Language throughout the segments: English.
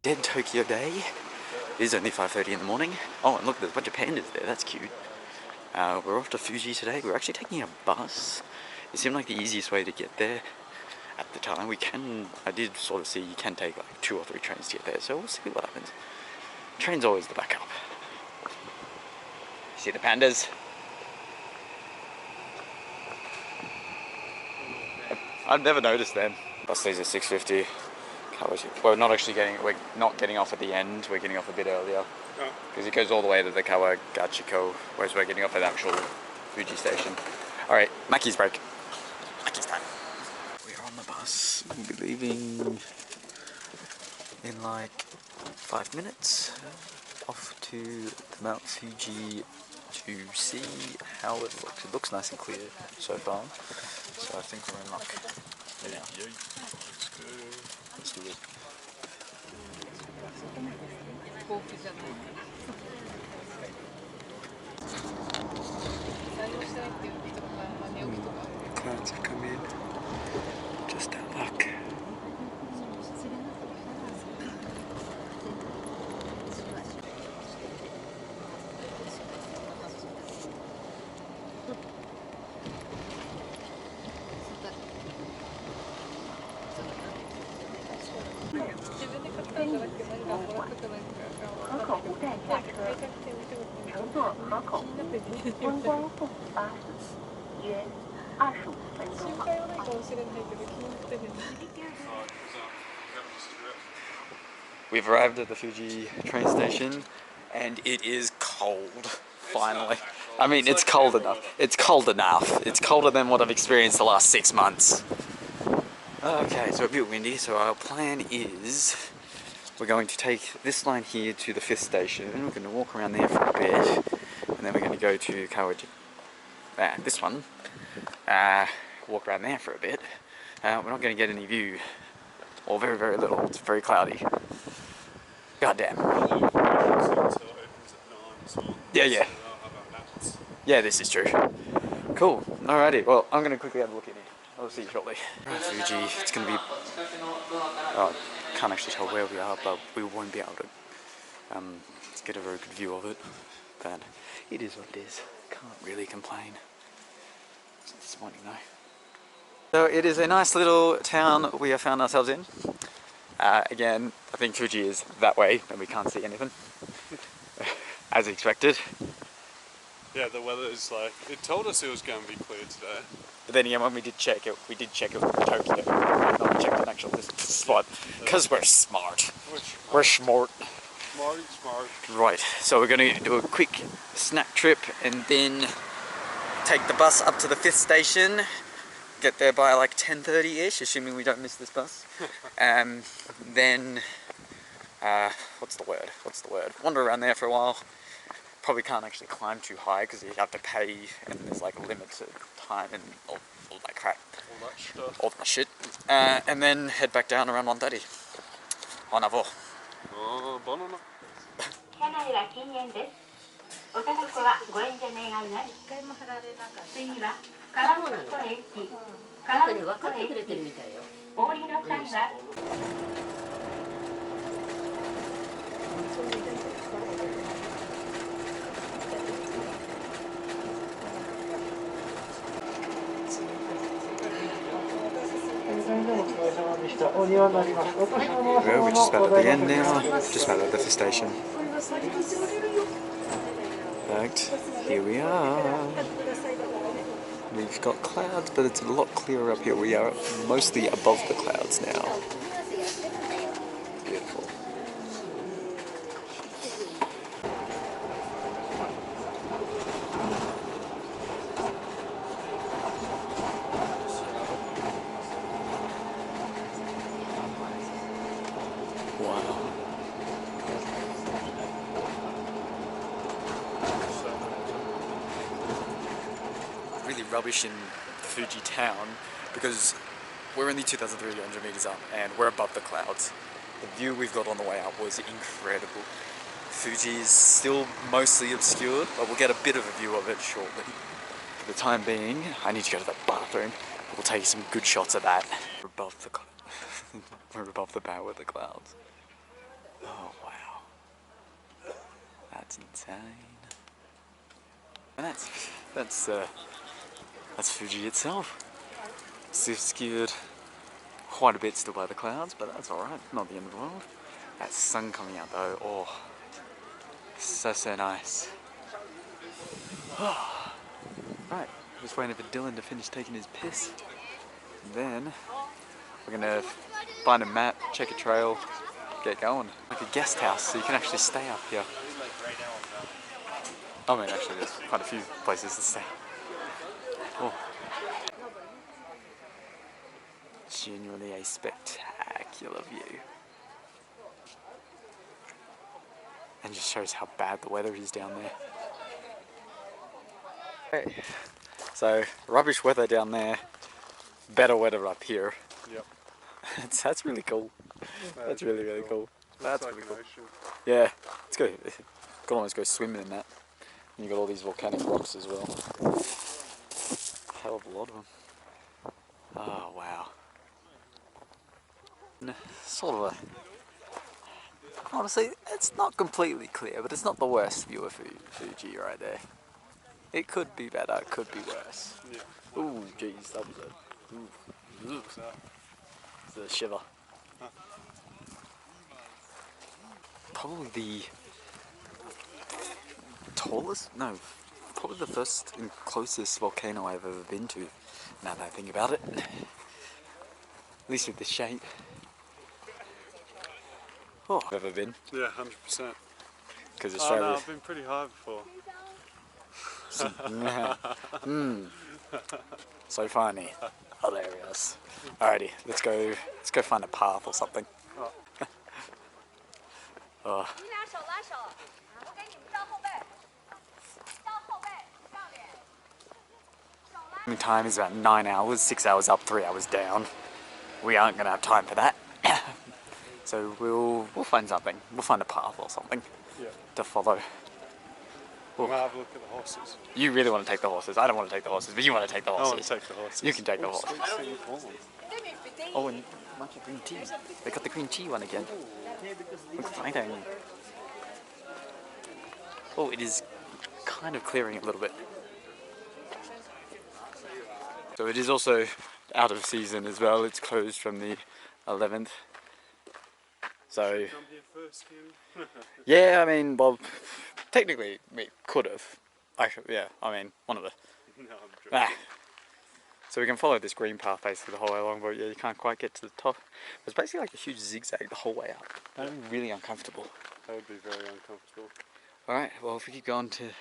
dead Tokyo day. It is only 5:30 in the morning. Oh, and look, there's a bunch of pandas there. That's cute. We're off to Fuji today. We're actually taking a bus. It seemed like the easiest way to get there at the time. I did sort of see you can take like 2 or 3 trains to get there, so we'll see what happens. Train's always the backup. See the pandas? I've never noticed them. Bus stays at 6:50. We're not getting off at the end. We're getting off a bit earlier because it goes all the way to the Kawagachiko, whereas we're getting off at the actual Fuji station. All right, Maki's break. Maki's time. We're on the bus. We'll be leaving in like 5 minutes. Off to the Mt Fuji to see how it looks. It looks nice and clear so far. So I think we're in luck. Yeah. Let's do it. Clouds have come in. Just our luck. We've arrived at the Fuji train station and it is cold, finally. I mean, it's cold enough. It's cold enough. It's colder than what I've experienced the last 6 months. Okay, so a bit windy, so our plan is we're going to take this line here to the 5th station. We're going to walk around there for a bit, and then we're going to go to this one, walk around there for a bit. We're not going to get any view, or very, very little. It's very cloudy. Goddamn. Yeah. Yeah, this is true. Cool. Alrighty, well, I'm going to quickly have a look at it. I'll see you shortly. Fuji, it's going to be... Oh, can't actually tell where we are, but we won't be able to get a very good view of it. But it is what it is. Can't really complain. It's disappointing though. So it is a nice little town we have found ourselves in. Again, I think Fuji is that way and we can't see anything. As expected. Yeah, the weather is like, it told us it was going to be clear today. But then again, when we did check it with Tokyo. Not checked an actual spot. Because we're smart. We're smart. Smart. Right, so we're going to do a quick snack trip and then take the bus up to the 5th station. Get there by like 10:30ish, assuming we don't miss this bus. Then, what's the word? Wander around there for a while. Probably can't actually climb too high because you have to pay and there's like a limit to time and all that crap. All that shit. And then head back down around 1:30. En avant. Banana. 車内は禁煙です。おたばこはご遠慮願います。次は川本駅、川本駅、お降りの際は Well, we're just about at the end now, just about at the station. Right, here we are. We've got clouds, but it's a lot clearer up here. We are mostly above the clouds now. Beautiful. Really rubbish in Fuji town because we're only 2,300 meters up and we're above the clouds. The view we've got on the way up was incredible. Fuji is still mostly obscured, but we'll get a bit of a view of it shortly. For the time being, I need to go to the bathroom. We'll take some good shots of that. We're above the we're above the bow of the clouds. Oh wow, that's insane. And that's Fuji itself. Still obscured quite a bit still by the clouds, but that's alright, not the end of the world. That sun coming out though, oh, so nice. Right, just waiting for Dylan to finish taking his piss. And then we're gonna find a map, check a trail, get going. Like a guest house, so you can actually stay up here. I mean, actually, there's quite a few places to stay. Oh. Genuinely a spectacular view. And just shows how bad the weather is down there. Okay. So, rubbish weather down there, better weather up here. Yep. That's really cool. That's really cool. That's like really cool. ocean. Yeah, it's good. Could almost go swimming in that. And you got all these volcanic rocks as well. Hell of a lot of them. Oh wow. Sort of a. Honestly, it's not completely clear, but it's not the worst view of Fuji right there. It could be better, it could be worse. Yeah. Ooh, jeez, that was a. Ooh. It's a shiver. Probably the tallest? No, probably the first and closest volcano I've ever been to, now that I think about it. At least with the shape. Oh, I've ever been. Yeah, 100%. Because Oh Australia. no, I've been pretty high before. So funny. Hilarious. Alrighty, let's go find a path or something. Oh. Oh. Time is about 9 hours, 6 hours up, 3 hours down. We aren't gonna have time for that. So we'll find something. We'll find a path or something to follow. We'll have a look at the horses. You really want to take the horses. I don't want to take the horses, but you want to take the I horses. want to take the horses. You can take the horses. Sweet corn. Oh, and monkey green tea. They got the green tea one again. Exciting. Oh, it is kind of clearing a little bit. So it is also out of season as well. It's closed from the 11th. So, Come here first, Kenny. yeah, I mean, well, technically we could have. Actually, yeah, I mean, one of the. No, I'm joking. Ah. So we can follow this green path basically the whole way along, but yeah, you can't quite get to the top. It's basically like a huge zigzag the whole way up. That would be really uncomfortable. That would be very uncomfortable. Alright, well, if we keep going to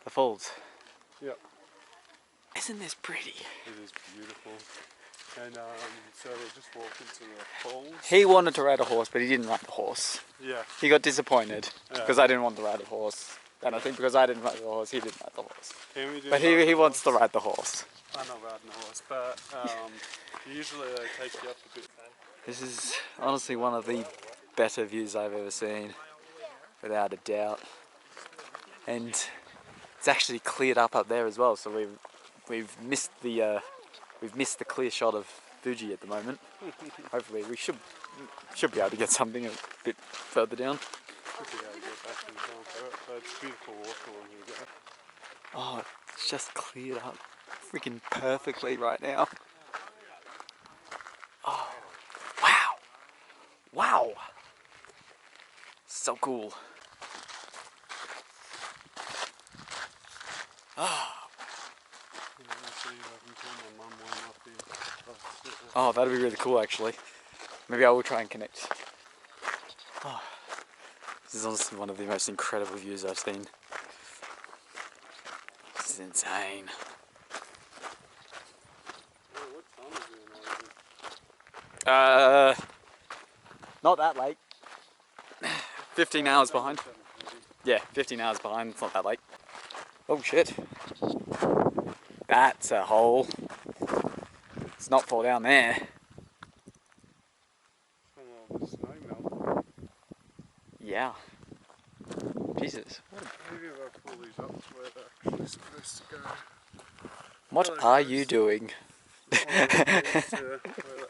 the falls. Yep. Isn't this pretty? It is beautiful. And so we'll just walk into the falls. He wanted to ride a horse, but he didn't ride the horse. Yeah. He got disappointed because I didn't want to ride the horse. And I think because I didn't ride the horse, he didn't ride the horse. Can we do But he wants to ride the horse. I'm not riding a horse, but usually they take you up a bit. This is honestly one of the better views I've ever seen, without a doubt. And it's actually cleared up there as well, so we've missed the clear shot of Fuji at the moment. Hopefully we should be able to get something a bit further down. Should be able to get back in time for it, but it's beautiful walk along here. Oh, it's just cleared up freaking perfectly right now. Oh, wow. Wow. So cool. Oh, that'd be really cool actually. Maybe I will try and connect. Oh, this is honestly one of the most incredible views I've seen. This is insane. Not that late. 15 hours behind. Yeah, 15 hours behind, it's not that late. Oh shit. That's a hole. Let's not fall down there. Yeah. Jesus. Maybe if I pull these up to where they're actually supposed to go. What are you doing? Where they're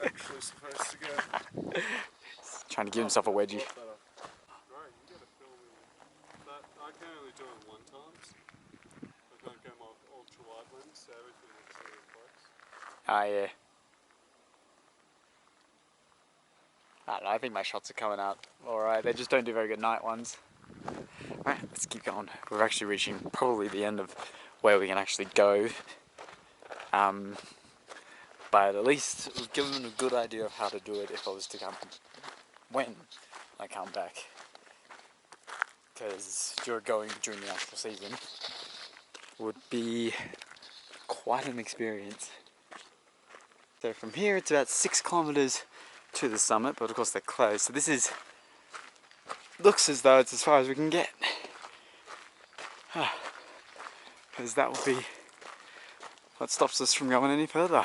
actually supposed to go. Trying to give himself a wedgie. Ah, yeah. I don't know, I think my shots are coming out alright. They just don't do very good night ones. Alright, let's keep going. We're actually reaching probably the end of where we can actually go. But at least it was given a good idea of how to do it if I was to come, when I come back. Because you're going during the actual season would be quite an experience. So from here it's about 6 kilometers to the summit, but of course they're closed. So this is, looks as though it's as far as we can get. Because that will be what stops us from going any further.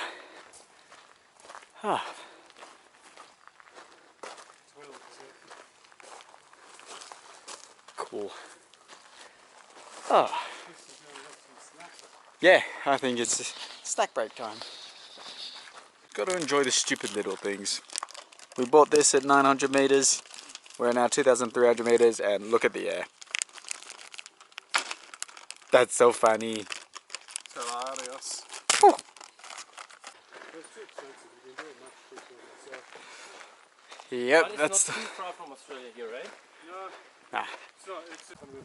Cool. Oh. Yeah, I think it's snack break time. Got to enjoy the stupid little things. We bought this at 900 meters. We're now 2,300 meters, and look at the air. That's so funny. Hilarious. Whew. Yep, But it's that's. not too far from Australia here, right? No. Nah. It's not. It's 100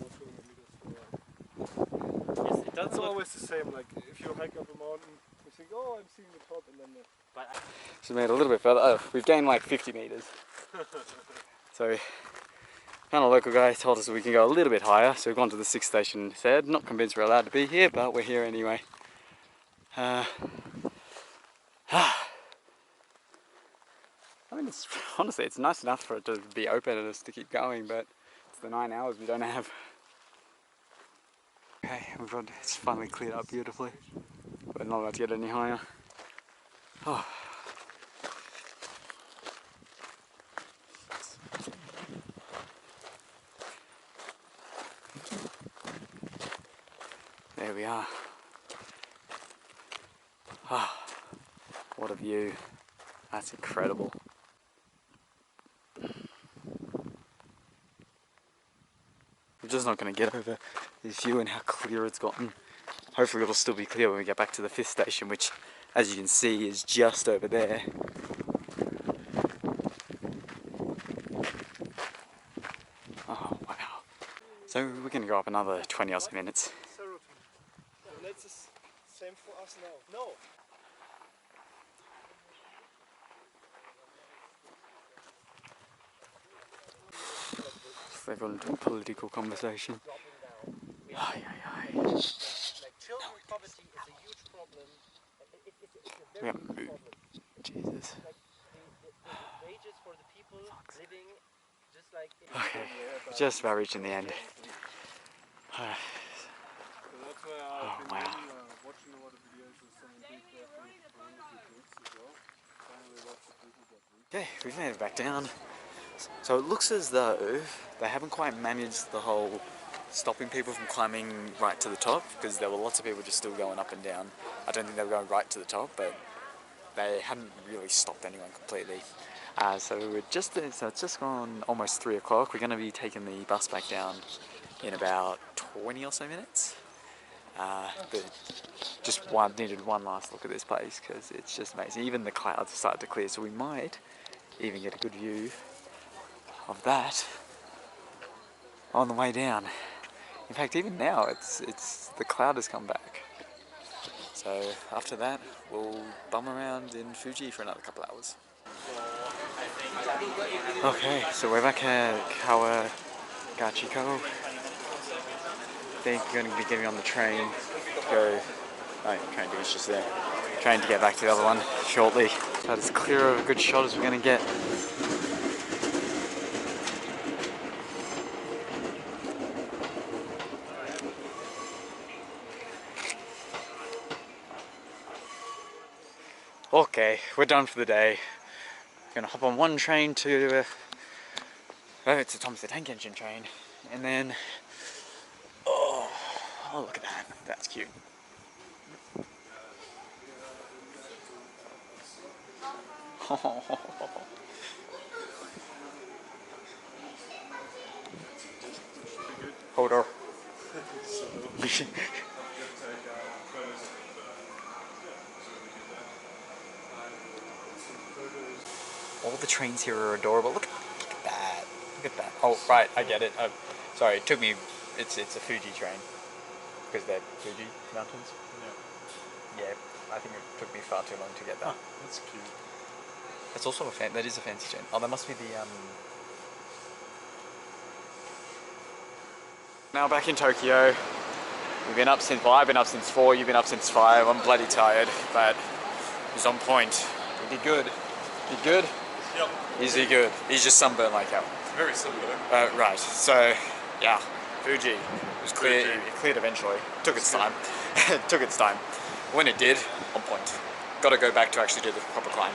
Yes, it does It's look. always the same. Like if you hike up a mountain, you think, oh, I'm seeing the top, and then So we made a little bit further. Oh, we've gained like 50 meters. So, found a local guy told us that we can go a little bit higher. So we've gone to the 6th station instead. Not convinced we're allowed to be here, but we're here anyway. I mean, it's honestly, it's nice enough for it to be open and us to keep going, but it's the 9 hours we don't have. Okay, it's finally cleared up beautifully. We're not allowed to get any higher. Oh. There we are. Ah, what a view. That's incredible. I'm just not going to get over this view and how clear it's gotten. Hopefully it'll still be clear when we get back to the 5th station, which, as you can see, is just over there. Oh, wow. So we're going to go up another 20 or so minutes. that's the same for us now. No. They've got into a political conversation. Aye, aye, aye. Children poverty is a huge problem. It's a We very haven't huge moved. problem. Jesus. Like the wages for the people living just like in Okay, just about reaching the end. So that's why I've been wow. watching a lot of videos of some people from kids as well. Finally lots of people got reached. Okay, we've made it back down. So it looks as though they haven't quite managed the whole stopping people from climbing right to the top, because there were lots of people just still going up and down. I don't think they were going right to the top, but they hadn't really stopped anyone completely. So it's just gone almost 3 o'clock. We're going to be taking the bus back down in about 20 or so minutes. But just needed one last look at this place because it's just amazing. Even the clouds have started to clear, so we might even get a good view of that on the way down. In fact, even now, it's the cloud has come back. So after that, we'll bum around in Fuji for another couple hours. Okay, so we're back at Kawagachiko. I think we're going to be getting on the train to go. No, train is just there. Train to get back to the other one shortly. About as clear of a good shot as we're going to get. Okay, we're done for the day. We're going to hop on one train to it's a Thomas the Tank Engine train, and then oh look at that, that's cute. Hold on. All the trains here are adorable. Look at that. Look at that. Oh, right, I get it. Sorry, it took me. It's a Fuji train because they're Fuji mountains. Yeah, I think it took me far too long to get that. That's cute. It's also that is a fancy train. Oh, that must be the Now back in Tokyo. We've been up since. Well, I've been up since 4. You've been up since 5. I'm bloody tired, but it was on point. We did good. Did good. Yep. Is he good? He's just sunburned like hell. Very similar. Right. So, yeah, Fuji. It was clear. Fuji. It cleared eventually. Took its time. It took its time. When it did, on point. Got to go back to actually do the proper climb.